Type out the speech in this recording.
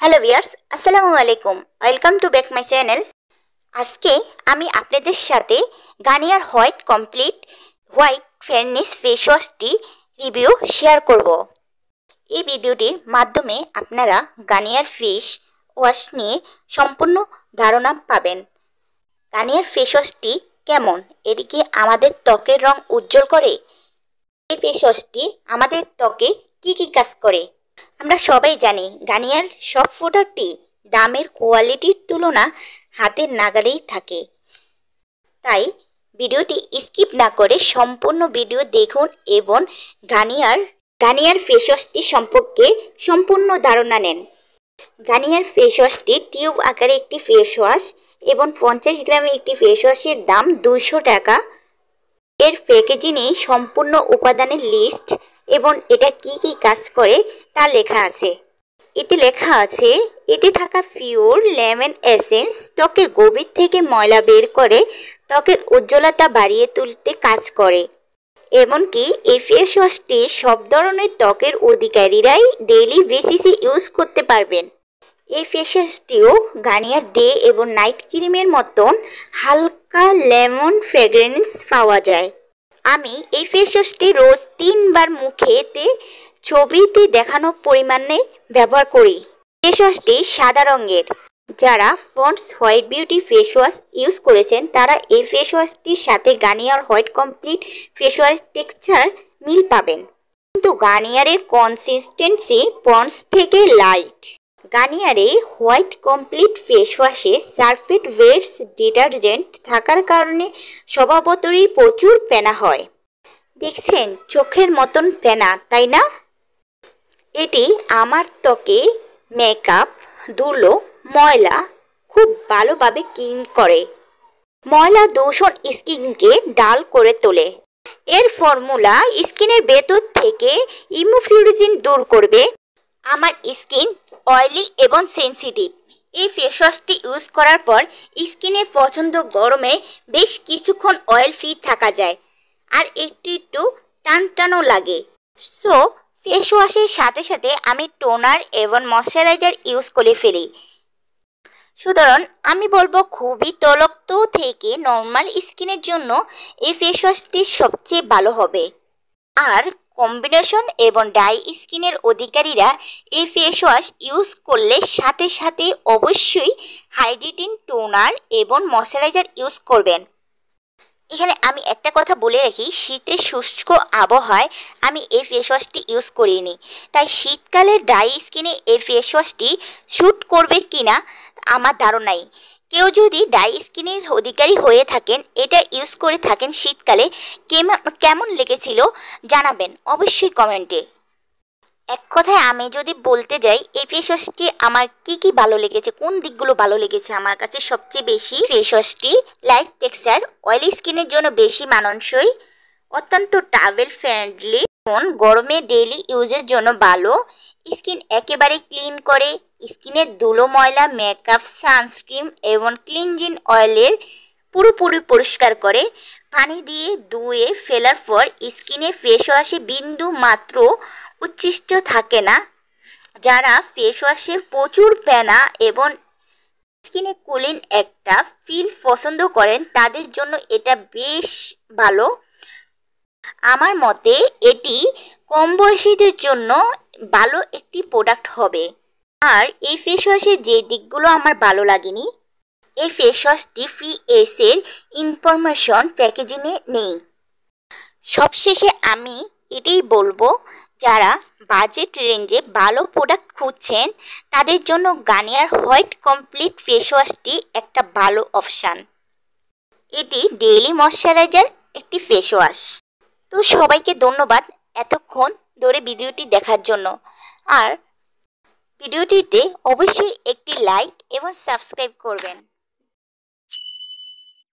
Hello viewers, আসসালামু আলাইকুম। Welcome to back my channel. আজকে আমি আপনাদের সাথে Garnier white complete white fairness face ওয়াশটি রিভিউ শেয়ার করব। এই ভিডিওটির মাধ্যমে আপনারা গার্নিয়ার ফেস ওয়াশ নিয়ে সম্পূর্ণ ধারণা পাবেন। গার্নিয়ার ফেস ওয়াশটি কেমন, এটি কি আমাদের ত্বকের রং উজ্জ্বল করে? এই ফেস ওয়াশটি আমাদের ত্বকে কি কি কাজ করে? আমরা সবাই জানি গার্নিয়ার সব প্রোডাক্টই দামের কোয়ালিটির তুলনা হাতের নাগালেই থাকে। তাই ভিডিওটি স্কিপ না করে সম্পূর্ণ ভিডিও দেখুন এবং গার্নিয়ার ফেস ওয়াশটি সম্পর্কে সম্পূর্ণ ধারণা নেন। গার্নিয়ার ফেস ওয়াশটি টিউব আকারে একটি ফেস ওয়াশ এবং 50 গ্রামের একটি ফেস ওয়াশের দাম 200 টাকা। এর প্যাকেজিংয়ে সম্পূর্ণ উপাদানের লিস্ট এবং এটা কি কি কাজ করে তা লেখা আছে। এতে লেখা আছে, এতে থাকা পিওর লেমন এসেন্স ত্বকের গভীর থেকে ময়লা বের করে ত্বকের উজ্জ্বলতা বাড়িয়ে তুলতে কাজ করে। এমনকি এই ফেস ওয়াশটি সব ধরনের ত্বকের অধিকারীরাই ডেইলি বেসিসে ইউজ করতে পারবেন। এই ফেস ওয়াশটিও গার্নিয়ার ডে এবং নাইট ক্রিমের মতন হালকা লেমন ফ্রেগ্রেন্স পাওয়া যায়। আমি এই ফেস ওয়াশটি রোজ 3 বার মুখেতে ছবিতে দেখানো পরিমাণে ব্যবহার করি। ফেস ওয়াশটি সাদা রঙের। যারা Pond's white beauty face wash use করেছেন তারা এই ফেস ওয়াশটির সাথে Garnier white complete face wash texture মিল পাবেন, কিন্তু গার্নিয়ারের কনসিস্টেন্সি পন্ডস থেকে লাইট। গার্নিয়ারে হোয়াইট কমপ্লিট ফেস ওয়াশে সালফেট বেসড ডিটারজেন্ট থাকার কারণে স্বভাবতই প্রচুর ফেনা হয়। দেখছেন চোখের মতন ফেনা, তাই না? এটি আমার ত্বকে মেকআপ, ধুলো, ময়লা খুব ভালোভাবে ক্লিন করে। ময়লা দূষণ স্কিনকে ডাল করে তোলে। এর ফর্মুলা স্কিনের ভেতর থেকে ইমোফ্লুরেসিন দূর করবে। আমার স্কিন অয়েলি এবং সেনসিটিভ। এই ফেস ওয়াশটি ইউজ করার পর স্কিনের পছন্দ গরমে বেশ কিছুক্ষণ অয়েল ফ্রি থাকা যায় আর একটু টানটানও লাগে। সো ফেস ওয়াশের সাথে সাথে আমি টোনার এবং ময়শ্চারাইজার ইউজ করে ফেলি। সুতরাং আমি বলবো খুবই তলক্ত থেকে নর্মাল স্কিনের জন্য এই ফেস ওয়াশটি সবচেয়ে ভালো হবে। আর কম্বিনেশন এবং ডাই স্কিনের অধিকারীরা এই ফেস ওয়াশ ইউজ করলে সাথে সাথে অবশ্যই হাইড্রেটিং টোনার এবং ময়শ্চারাইজার ইউজ করবেন। এখানে আমি একটা কথা বলে রাখি, শীতের শুষ্ক আবহাওয়ায় আমি এই ফেস ওয়াশটি ইউজ করিনি, তাই শীতকালে ড্রাই স্কিনে এই ফেস ওয়াশটি শ্যুট করবে কিনা আমার ধারণাই। কেউ যদি ড্রাই স্কিনের অধিকারী হয়ে থাকেন, এটা ইউজ করে থাকেন শীতকালে, কেমন লেগেছিল জানাবেন অবশ্যই কমেন্টে। এক কথায় আমি যদি বলতে যাই এই ফেস ওয়াশটি আমার কি ভালো লেগেছে, কোন দিকগুলো ভালো লেগেছে আমার কাছে সবচেয়ে বেশি, ফেস ওয়াশটি লাইট টেক্সচার, অয়েলি স্কিনের জন্য বেশি মানানসই, অত্যন্ত ট্রাভেল ফ্রেন্ডলি, গরমে ডেইলি ইউজের জন্য ভালো, স্কিন একেবারে ক্লিন করে, স্কিনের ধুলো ময়লা মেকআপ সানস্ক্রিন এবং ক্লিনজিং অয়েলের পুরোপুরি পরিষ্কার করে, পানি দিয়ে ধুয়ে ফেলার পর স্কিনে ফেস ওয়াশে বিন্দু মাত্র উচ্ছিষ্ট থাকে না। যারা ফেস ওয়াশে প্রচুর ফেনা এবং স্কিনে কুলিং একটা ফিল পছন্দ করেন তাদের জন্য এটা বেশ ভালো। আমার মতে এটি কম বয়সীদের জন্য ভালো একটি প্রোডাক্ট হবে। আর এই ফেস ওয়াশের যে দিকগুলো আমার ভালো লাগেনি, এই ফেস ওয়াশটি পিএস এর ইনফরমেশন প্যাকেজিংয়ে নেই। সবশেষে আমি এটাই বলবো, যারা বাজেট রেঞ্জে ভালো প্রোডাক্ট খুঁজছেন তাদের জন্য গার্নিয়ার হোয়াইট কমপ্লিট ফেস ওয়াশটি একটা ভালো অপশান। এটি ডেইলি ময়শ্চারাইজার একটি ফেস ওয়াশ। তো সবাইকে ধন্যবাদ এতক্ষণ ধরে ভিডিওটি দেখার জন্য। আর ভিডিওটিতে অবশ্যই একটি লাইক এবং সাবস্ক্রাইব করবেন।